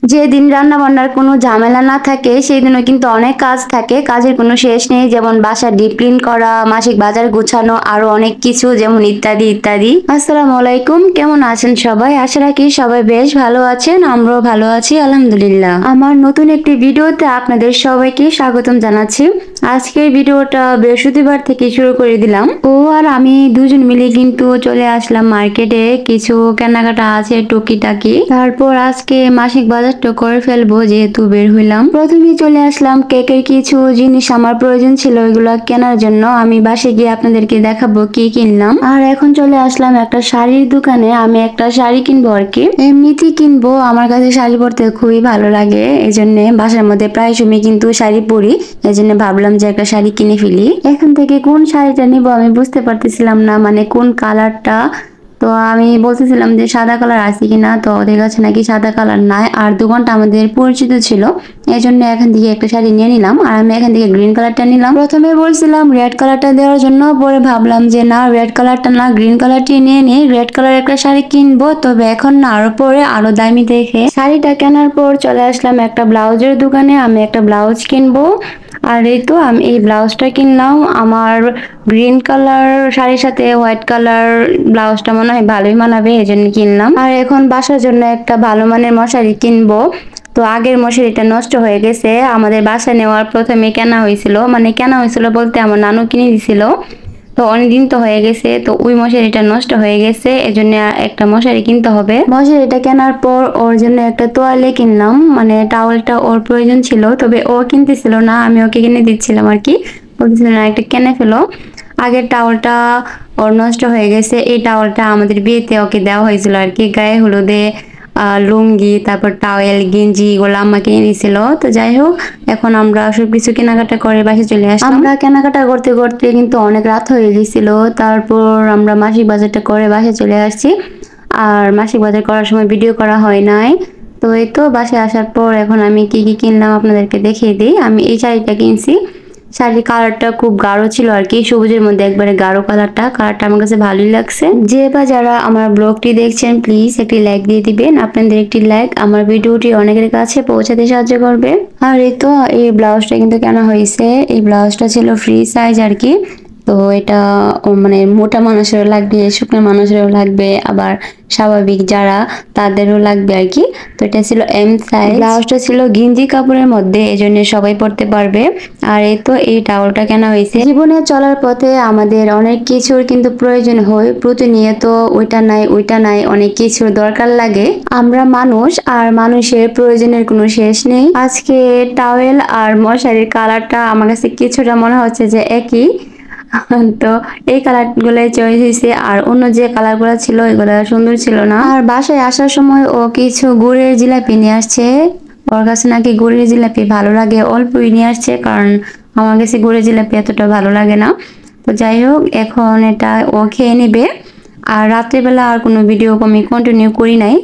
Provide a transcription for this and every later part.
যেদিন রান্না বান্নার কোনো ঝামেলা না থাকে সেই দিনও কিন্তু অনেক কাজ থাকে, কাজের কোনো শেষ নেই। যেমন বাসা ডিপ ক্লিন করা, মাসিক বাজার গোছানো, আরো অনেক কিছু, যেমন ইত্যাদি ইত্যাদি। আসসালামু আলাইকুম, কেমন আছেন সবাই? আশা রাখি সবাই বেশ ভালো আছেন, আমরাও ভালো আছি আলহামদুলিল্লাহ। আমার নতুন একটি ভিডিওতে আপনাদের সবাইকে স্বাগতম জানাচ্ছি। আজকের ভিডিওটা বৃহস্পতিবার থেকে শুরু করে দিলাম। ও আর আমি দুজন মিলে কিন্তু চলে আসলাম মার্কেটে, কিছু কেনাকাটা আছে টুকিটাকি। তারপর আজকে মাসিক বাজারটা করে ফেলবো, যেহেতু বের হইলাম। প্রথমে চলে আসলাম কেকের কিছু জিনিস আমার প্রয়োজন ছিল, ওইগুলো কেনার জন্য। আমি বাসায় গিয়ে আপনাদেরকে দেখাবো কি কিনলাম। আর এখন চলে আসলাম একটা শাড়ির দোকানে, আমি একটা শাড়ি কিনবো আর কি, এমনিতেই কিনবো। আমার কাছে শাড়ি পরতে খুবই ভালো লাগে, এই জন্য বাসার মধ্যে প্রায় সময় কিন্তু শাড়ি পরি। এই জন্য ভাবলাম যে একটা শাড়ি কিনে ফেলি। এখান থেকে কোন শাড়িটা নিব আমি বুঝতে পারতেছিলাম না, মানে কোন কালারটা। তো আমি বলতেছিলাম যে সাদা কালার আছে কিনা, তো ওদের কাছে নাকি সাদা কালার নাই, আর দোকানটা আমাদের পরিচিত ছিল। এই জন্য এখান থেকে একটা শাড়ি নিয়ে নিলাম, আর আমি এখান থেকে গ্রিন কালারটা নিলাম। প্রথমে বলছিলাম রেড কালারটা দেওয়ার জন্য, পরে ভাবলাম যে না, রেড কালারটা না, গ্রিন কালারটি নিয়ে নিই। রেড কালার একটা শাড়ি কিনবো, তবে এখন না, আরো পরে আরো দামি দেখে। শাড়িটা কেনার পর চলে আসলাম একটা ব্লাউজের দোকানে, আমি একটা ব্লাউজ কিনবো। আর এই তো আমি এই ব্লাউজটা কিনলাম। আমার গ্রিন কালার শাড়ির সাথে হোয়াইট কালার ব্লাউজটা মনে হয় ভালোই মানাবে, এই জন্য কিনলাম। আর এখন বাসার জন্য একটা ভালো মানের মশারি কিনবো। তো আগের মশারিটা নষ্ট হয়ে গেছে, আমাদের বাসায় নেওয়ার প্রথমে কেনা হয়েছিল, মানে কেনা হয়েছিল বলতে আমার নানু কিনে দিছিল। তো অনেকদিন তো হয়ে গেছে, তো ওই মশারিটা নষ্ট হয়ে গেছে, এজন্য একটা মশারি কিনতে হবে। মশারিটা কেনার পর ওর জন্য একটা তোয়ালে কিনলাম, মানে টাওয়েলটা ওর প্রয়োজন ছিল, তবে ও কিনতেছিল না, আমি ওকে কিনে দিচ্ছিলাম আর কি। বলতেছিল না একটা কিনে ফেলো। আগের টাওয়ালটা ওর নষ্ট হয়ে গেছে, এই টাওয়ালটা আমাদের বিয়েতে ওকে দেওয়া হয়েছিল আর কি, গায়ে হলুদে। লুঙ্গি, তারপর টাওয়েল, গেঞ্জি, এগুলো আম্মা কিনে দিয়েছিল। তো যাই হোক, এখন আমরা সবকিছু কেনাকাটা করে বাসে চলে আসলাম। আমরা কেনাকাটা করতে করতে কিন্তু অনেক রাত হয়ে গেছিল। তারপর আমরা মাসিক বাজারটা করে বাসে চলে আসছি। আর মাসিক বাজার করার সময় ভিডিও করা হয় নাই। তো এই তো বাসায় আসার পর এখন আমি কি কি কিনলাম আপনাদেরকে দেখিয়ে দিই। আমি এই শাড়িটা কিনছি। শাড়ির কালারটা খুব গাঢ় ছিল আর কি, সবুজের মধ্যে একবারে গাঢ় কালারটা আমার কাছে ভালোই লাগছে। যে বা যারা আমার ব্লগটি দেখছেন, প্লিজ একটি লাইক দিয়ে দিবেন। আপনাদের একটি লাইক আমার ভিডিওটি অনেকের কাছে পৌঁছাতে সাহায্য করবে। আর এই তো এই ব্লাউজটা কিন্তু কেনা হয়েছে, এই ব্লাউজটা ছিল ফ্রি সাইজ আর কি। তো এটা মানে মোটা মানুষেরও লাগবে, শুকনো মানুষেরও লাগবে, আবার স্বাভাবিক যারা তাদেরও লাগবে আর কি। তো এটা ছিল এম সাইজ। ব্লাউজটা ছিল গেঞ্জি কাপড়ের মধ্যে, এজন্য সবাই পরতে পারবে। আর এই তো এই টাওয়ালটা কেনা হয়েছে। জীবনে চলার পথে আমাদের অনেক কিছুর কিন্তু প্রয়োজন হয়, প্রতিনিয়ত ওইটা নাই ওইটা নাই, অনেক কিছুর দরকার লাগে। আমরা মানুষ, আর মানুষের প্রয়োজনের কোনো শেষ নেই। আজকে টাওয়েল আর মশারির কালারটা আমার কাছে কিছুটা মনে হচ্ছে যে একই। তো এই কালার গুলাই চয়েস হয়েছে, আর অন্য যে কালার গুলো ছিল এগুলো সুন্দর ছিল না। আর বাসায় আসার সময় ও কিছু গুড়ের জিলাপি নিয়ে আসছে, ওর কাছে নাকি গুড়ের জিলাপি ভালো লাগে, অল্পই নিয়ে আসছে, কারণ আমার কাছে গুড়ের জিলাপি এতটা ভালো লাগে না। তো যাই হোক, এখন এটা ও খেয়ে নেবে। আর রাত্রেবেলা আর কোনো ভিডিও আমি কন্টিনিউ করি নাই।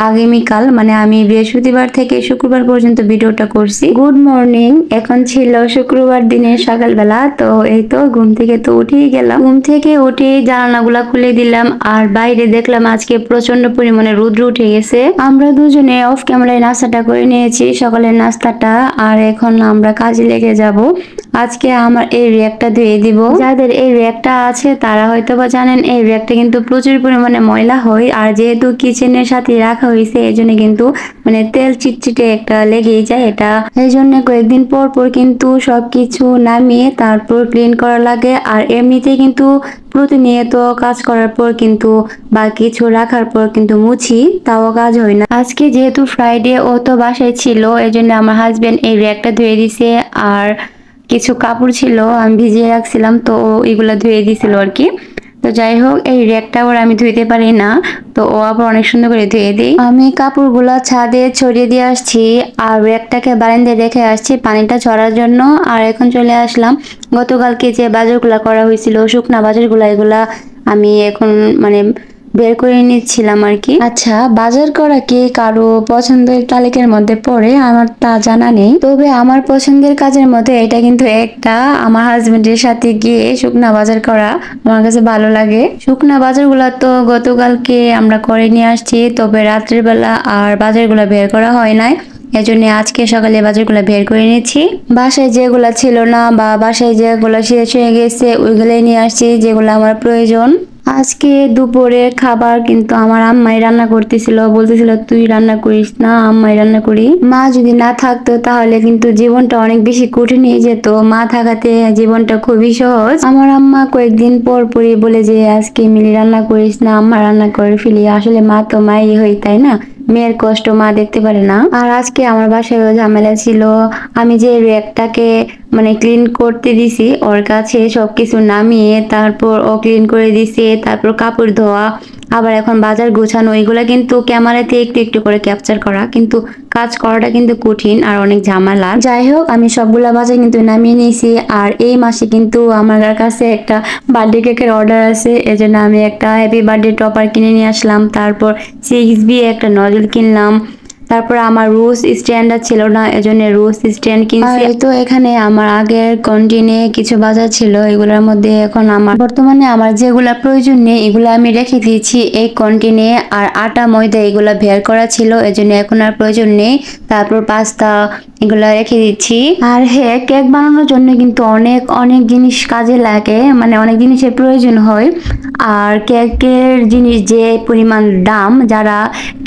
আগামীকাল মানে আমি বৃহস্পতিবার থেকে শুক্রবার পর্যন্ত ভিডিওটা করছি। গুড মর্নিং, এখন ছিল শুক্রবার দিনের সকালবেলা। তো এই তো ঘুম থেকে তো উঠেই গেলাম, ঘুম থেকে উঠে জানালাগুলা খুলে দিলাম, আর বাইরে দেখলাম আজকে প্রচন্ড পরিমাণে রৌদ্র উঠে গেছে। আমরা দুজনে অফ ক্যামেরায় নাস্তাটা করে নিয়েছি, সকালের নাস্তাটা। আর এখন আমরা কাজে লেগে যাব। আজকে আমার এই র্যাকটা ধুয়ে দিব। যাদের এই র্যাকটা আছে তারা হয়তো বা জানেন, এই র্যাকটা কিন্তু প্রচুর পরিমাণে ময়লা হয়, আর যেহেতু কিচেনের সাথে রাখা হয়েছে এই জন্য কিন্তু মানে তেল চিটচিটে একটা লেগেই যায়। এটা এই জন্য কয়েকদিন পর পর কিন্তু সবকিছু নামিয়ে তারপর ক্লিন করা লাগে। আর এমনিতে কিন্তু প্রতিনিয়ত কাজ করার পর কিন্তু বা কিছু রাখার পর কিন্তু মুছি, তাও কাজ হয় না। আজকে যেহেতু ফ্রাইডে, ও তো বাসায় ছিল, এই জন্য আমার হাজবেন্ড এই র্যাকটা ধুয়ে দিছে। আর কিছু কাপড় ছিল আমি ভিজিয়ে রাখছিলাম, তো এগুলা ধুয়ে দিছিল আর কি। তো যাই হোক, এই র্যাকটা আবার আমি ধুইতে পারি না, তো ও আবার অনেক সুন্দর করে ধুয়ে দিই। আমি কাপড়গুলা ছাদে ছড়িয়ে দিয়ে আসছি, আর র্যাকটাকে বারান্দায় রেখে আসছি পানিটা ঝরার জন্য। আর এখন চলে আসলাম, গতকালকে যে বাজারগুলা করা হয়েছিল, শুকনা বাজারগুলা, এগুলা আমি এখন মানে বের করে নিচ্ছিলাম আর কি। আচ্ছা, বাজার করা কি কারো পছন্দের তালিকার মধ্যে পড়ে আমার তা জানা নেই, তবে আমার পছন্দের কাজের মধ্যে এটা কিন্তু একটা। আমার হাজবেন্ডের সাথে গিয়ে শুকনা বাজার করা আমার কাছে ভালো লাগে। শুকনা বাজারগুলা তো গতকালকে আমরা করে নিয়ে আসছি, তবে রাত্রের বেলা আর বাজারগুলা বের করা হয় নাই, এজন্য আজকে সকালে বাজারগুলো বের করে নিয়েছি। বাসায় যেগুলা ছিল না বা বাসায় যেগুলো শেষ হয়ে গেছে ওইগুলোই নিয়ে আসছি, যেগুলো আমার প্রয়োজন। আজকে দুপুরের খাবার কিন্তু আমার আম্মাই রান্না করতেছিল, বলতেছিল তুই রান্না করিস না, আম্মাই রান্না করি। মা যদি না থাকতো তাহলে কিন্তু জীবনটা অনেক বেশি কঠিন হয়ে যেত, মা থাকাতে জীবনটা খুবই সহজ। আমার আম্মা কয়েকদিন পর পরই বলে যে আজকে মিলি রান্না করিস না, আম্মা রান্না করে ফেলি। আসলে মা তো মাই হই, তাই না? মেয়ের কষ্ট মা দেখতে পারে না। আর আজকে আমার বাসায় ঝামেলা ছিল, আমি যে র্যাকটাকে মানে ক্লিন করতে দিছি ওর কাছে সবকিছু নামিয়ে তারপর ও ক্লিন করে দিছে, তারপর কাপড় ধোয়া, আবার এখন বাজার গোছানো, এগুলা কিন্তু ক্যামেরাতে একটু একটু করে ক্যাপচার করা, কিন্তু কাজ করাটা কিন্তু কঠিন আর অনেক ঝামেলা। যাই হোক, আমি সবগুলা বাজার কিন্তু নামিয়ে নিয়েছি। আর এই মাসে কিন্তু আমার কাছে একটা বার্থডে কেকের অর্ডার আছে, এজন্য আমি একটা হ্যাপি বার্থডে টপার কিনে নিয়ে আসলাম। তারপর 6B একটা নজল কিনলাম। তারপর আমার রোজ স্ট্যান্ডার ছিল না, এজন্য রোজ স্ট্যান্ড কিনছি। তো এখানে আমার আগের কন্টিনে কিছু বাজার ছিল, এগুলোর মধ্যে এখন আমার বর্তমানে আমার যেগুলা প্রয়োজন নেই এগুলো আমি রেখে দিয়েছি এই কন্টিনে। আর আটা ময়দা এগুলা বের করা ছিল, এজন্য এখন আর প্রয়োজন নেই। তারপর পাস্তা এগুলা রেখে দিচ্ছি। আর হ্যাঁ, কেক বানানোর জন্য কিন্তু অনেক অনেক জিনিস কাজে লাগে, মানে অনেক জিনিসের প্রয়োজন হয়। আর কেকের জিনিস যে পরিমাণ দাম, যারা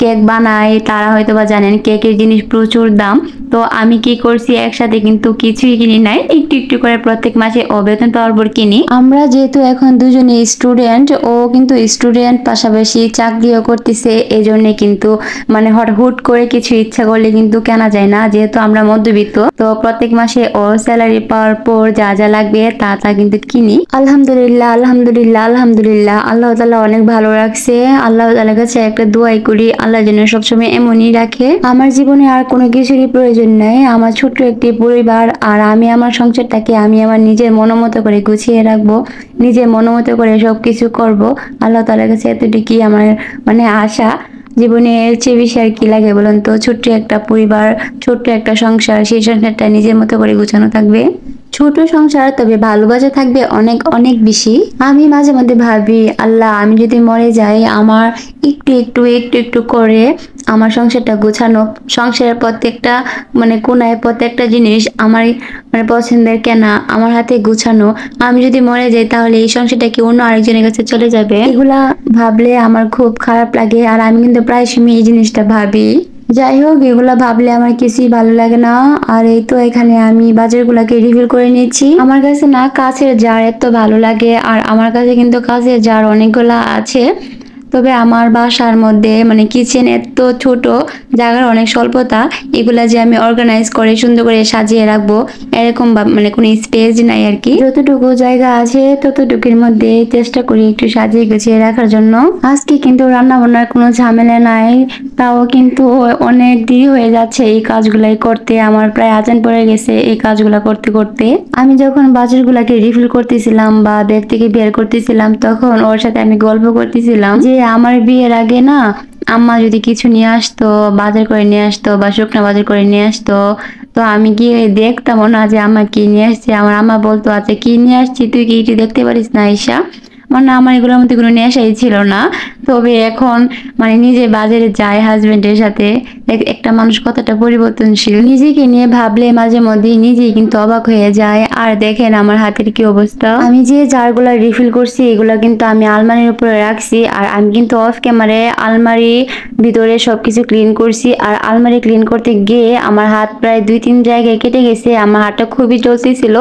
কেক বানায় তারা হয়তো বা জানেন কেকের জিনিস প্রচুর দাম। তো আমি কি করছি, একসাথে কিন্তু কিছুই কিনি নাই, একটু একটু করে প্রত্যেক মাসে ও বেতন পাওয়ার পর কিনি। আমরা যেহেতু এখন দুজনে স্টুডেন্ট, ও কিন্তু স্টুডেন্ট পাশাপাশি চাকরিও করতেছে, এই জন্য কিন্তু মানে হুট করে কিছু ইচ্ছা করলে কিন্তু কেনা যায় না, যেহেতু আমরা মধ্যবিত্ত। তো প্রত্যেক মাসে ও স্যালারি পাওয়ার পর যা যা লাগবে তা তা কিন্তু কিনি। আলহামদুলিল্লাহ আলহামদুলিল্লাহ আলহামদুলিল্লাহ, আল্লাহ তাআলা অনেক ভালো রাখছে। আল্লাহ তাআলার কাছে একটা দোয়াই করি, আল্লাহ যেন সবসময় এমনই রাখে। আমার জীবনে আর কোনো কিছুরই প্রয়োজন নাই, আমার ছোট্ট একটি পরিবার আর আমি আমার সংসারটাকে আমি আমার নিজের মনোমতো করে গুছিয়ে রাখবো, নিজের মনোমতো করে সবকিছু করব। আল্লাহ তাআলার কাছে এতটুকুই আমার মানে আশা। জীবনে এর চেয়ে বেশি আর কি লাগে বলুন তো? ছোট্ট একটা পরিবার, ছোট্ট একটা সংসার, সেই সংসারটা নিজের মতো করে গুছানো থাকবে। ছোট সংসার, তবে ভালোবাসা থাকবে অনেক অনেক বেশি। আমি মাঝে মধ্যে ভাবি, আল্লাহ আমি যদি মরে যাই, আমার একটু একটু একটু একটু করে আমার সংসারটা গোছানো, সংসারের প্রত্যেকটা মানে কোনায় প্রত্যেকটা জিনিস আমার মানে পছন্দের কেনা, আমার হাতে গোছানো। আমি যদি মরে যাই তাহলে এই সংসারটা কি অন্য আরেকজনের কাছে চলে যাবে? এগুলা ভাবলে আমার খুব খারাপ লাগে, আর আমি কিন্তু প্রায় সময় এই জিনিসটা ভাবি। যাই হোক, এগুলা ভাবলে আমার কিছুই ভালো লাগে না। আর এই তো এখানে আমি বাজারগুলাকে রিভিউ করে নিয়েছি। আমার কাছে না কাঁচের জার এত ভালো লাগে, আর আমার কাছে কিন্তু কাঁচের জার অনেকগুলা আছে। তবে আমার বাসার মধ্যে মানে কিচেন এত ছোট, জায়গার অনেক স্বল্পতা, এগুলা যে আমি অর্গানাইজ করে সুন্দর করে সাজিয়ে রাখবো এরকম মানে কোনো স্পেস নাই আর কি। যতটুকু জায়গা আছে ততটুকুর মধ্যে চেষ্টা করি একটু সাজিয়ে গুছিয়ে রাখার জন্য। আজকে কিন্তু রান্না বান্নার কোনো ঝামেলা নাই, তাও কিন্তু অনেক দেরি হয়ে যাচ্ছে এই কাজগুলাই করতে। আমার প্রায় আজান পড়ে গেছে এই কাজগুলা করতে করতে। আমি যখন বাজারগুলাকে রিফিল করতেছিলাম বা ব্যাগ থেকে বের করতেছিলাম, তখন ওর সাথে আমি গল্প করতেছিলাম যে আমার বিয়ের আগে না আম্মা যদি কিছু নিয়ে আসতো, বাজার করে নিয়ে আসতো বা শুকনা বাজার করে নিয়ে আসতো, তো আমি গিয়ে দেখতাম না যে আম্মা কি নিয়ে আসছে। আমার আম্মা বলতো, আচ্ছা কি নিয়ে আসছি তুই কি একটু দেখতে পারিস না আয়শা? মানে আমার এগুলোর মধ্যে কোনো নেশাই ছিল না। তবে এখন মানে নিজে বাজারে যায় হাজবেন্ডের সাথে, একটা মানুষ কতটা পরিবর্তনশীল, নিজেকে নিয়ে ভাবলে মাঝে মধ্যে নিজেই কিন্তু অবাক হয়ে যায়। আর দেখেন আমার হাতের কি অবস্থা, আমি যে জারগুলা রিফিল করছি এগুলা কিন্তু আমি আলমারির উপরে রাখছি, আর আমি কিন্তু অফ ক্যামেরায় আলমারি ভিতরে সবকিছু ক্লিন করছি। আর আলমারি ক্লিন করতে গিয়ে আমার হাত প্রায় 2-3 জায়গায় কেটে গেছে, আমার হাতটা খুবই জ্বলতেছিল।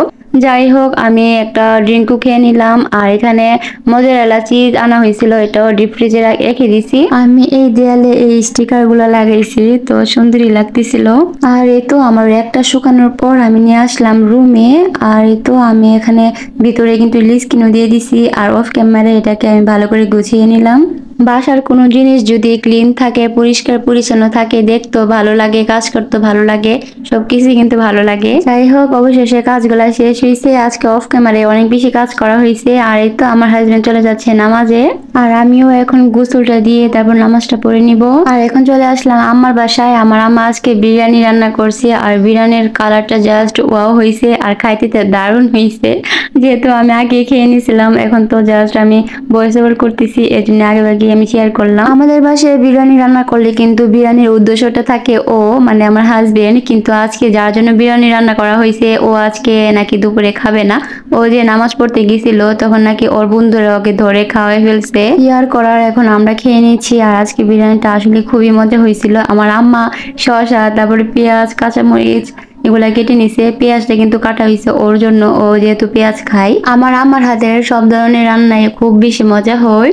যাই হোক, আমি একটা ড্রিঙ্কও খেয়ে নিলাম। আর এখানে মোজারেলা চিজ আনা হয়েছিল, এটাও ডিপ ফ্রিজে রেখে দিছি। আমি এই দেয়ালে এই স্টিকার গুলা লাগাইছি, তো সুন্দরই লাগতেছিল। আর এই তো আমার একটা শুকানোর পর আমি নিয়ে আসলাম রুমে। আর এই তো আমি এখানে ভিতরে কিন্তু লিস্ট কিনে দিয়ে দিছি, আর অফ ক্যামেরায় এটাকে আমি ভালো করে গুছিয়ে নিলাম। বাসার কোনো জিনিস যদি ক্লিন থাকে, পরিষ্কার পরিচ্ছন্ন থাকে, দেখতেও ভালো লাগে, কাজ করতে ভালো লাগে, সবকিছু কিন্তু ভালো লাগে। যাই হোক, অবশেষে কাজগুলা শেষ হয়েছে। আজকে অফ ক্যামেরায় অনেক বেশি কাজ করা হয়েছে। আর এই তো আমার হাজবেন্ড চলে যাচ্ছে নামাজে, আর আমিও এখন গোসলটা দিয়ে তারপর নামাজটা পড়ে নিব। আর এখন চলে আসলাম আম্মার বাসায়। আমার আম্মা আজকে বিরিয়ানি রান্না করছে, আর বিরিয়ানির কালারটা জাস্ট ওয়াও হয়েছে, আর খাইতে দারুণ হয়েছে। যেহেতু আমি আগে খেয়ে নিয়েছিলাম, এখন তো জাস্ট আমি ভয়েস ওভার করতেছি, এর জন্য আগে আমি শেয়ার করলাম। আমাদের বাসায় বিরিয়ানি রান্না করলে কিন্তু বিরিয়ানির উদ্দেশ্যটা থাকে ও, মানে আমার হাজবেন্ড। কিন্তু আজকে যার জন্য বিরিয়ানি রান্না করা হয়েছে, ও আজকে নাকি দুপুরে খাবে না। ও যে নামাজ পড়তে গেছিল তখন নাকি ওর বন্ধুরা ওকে ধরে খাওয়াই ফেলছে। ইয়ার করার এখন আমরা খেয়ে নিচ্ছি। আর আজকে বিরিয়ানিটা আসলে খুবই মজা হয়েছিল। আমার আম্মা শসা, তারপরে পেঁয়াজ, কাঁচামরিচ এগুলা কেটে নিছে। পেঁয়াজটা কিন্তু কাটা হয়েছে ওর জন্য, ও যেহেতু পেঁয়াজ খায়। আমার হাতের সব ধরনের রান্নায় খুব বেশি মজা হয়।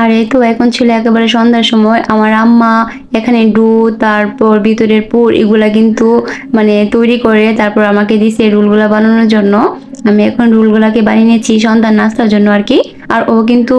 আর এই তো এখন ছিল একেবারে সন্ধ্যার সময়। আমার আম্মা এখানে দুধ, তারপর ভিতরের পুর এগুলা কিন্তু মানে তৈরি করে তারপর আমাকে দিছে রোলগুলা বানানোর জন্য। আমি এখন রোলগুলাকে বানিয়ে নিয়েছি সন্ধ্যার নাস্তার জন্য আর কি। আর ও কিন্তু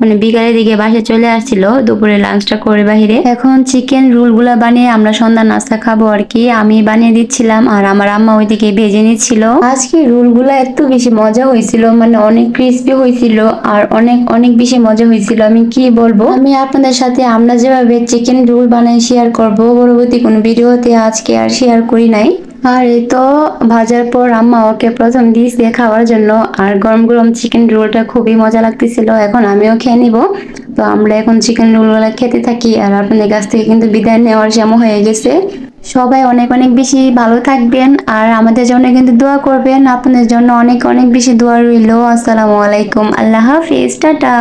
মানে বিকালের দিকে বাসায় চলে আসছিল দুপুরে লাঞ্চটা করে বাহিরে। এখন চিকেন রোলগুলা বানিয়ে আমরা সন্ধ্যার নাস্তা খাবো আর কি। আমি বানিয়ে দিচ্ছিলাম আর আমার আম্মা ওইদিকে ভেজে নিচ্ছিল। আজকে রোলগুলা এত বেশি মজা হয়েছিল, মানে অনেক ক্রিস্পি হয়েছিল আর অনেক অনেক বেশি মজা হয়েছিল। আমি কি বলবো, আমি আপনাদের সাথে আমরা যেভাবে চিকেন রোল বানাই শেয়ার করব পরবর্তী কোনো ভিডিওতে, আজকে আর শেয়ার করি নাই। আর এই তো ভাজার পর আম্মা ওকে প্রথম দিয়েছে খাওয়ার জন্য। আর গরম গরম চিকেন রোলটা খুবই মজা লাগতেছিল। এখন আমিও খেয়ে নিব। তো আমরা এখন চিকেন রোলগুলো খেতে থাকি। আর আপনাদের কাছ থেকে কিন্তু বিদায় নেওয়ার সময় হয়ে গেছে। সবাই অনেক অনেক বেশি ভালো থাকবেন আর আমাদের জন্য কিন্তু দোয়া করবেন। আপনাদের জন্য অনেক অনেক বেশি দোয়া রইল। আসসালামু আলাইকুম, আল্লাহ হাফিজ, টাটা।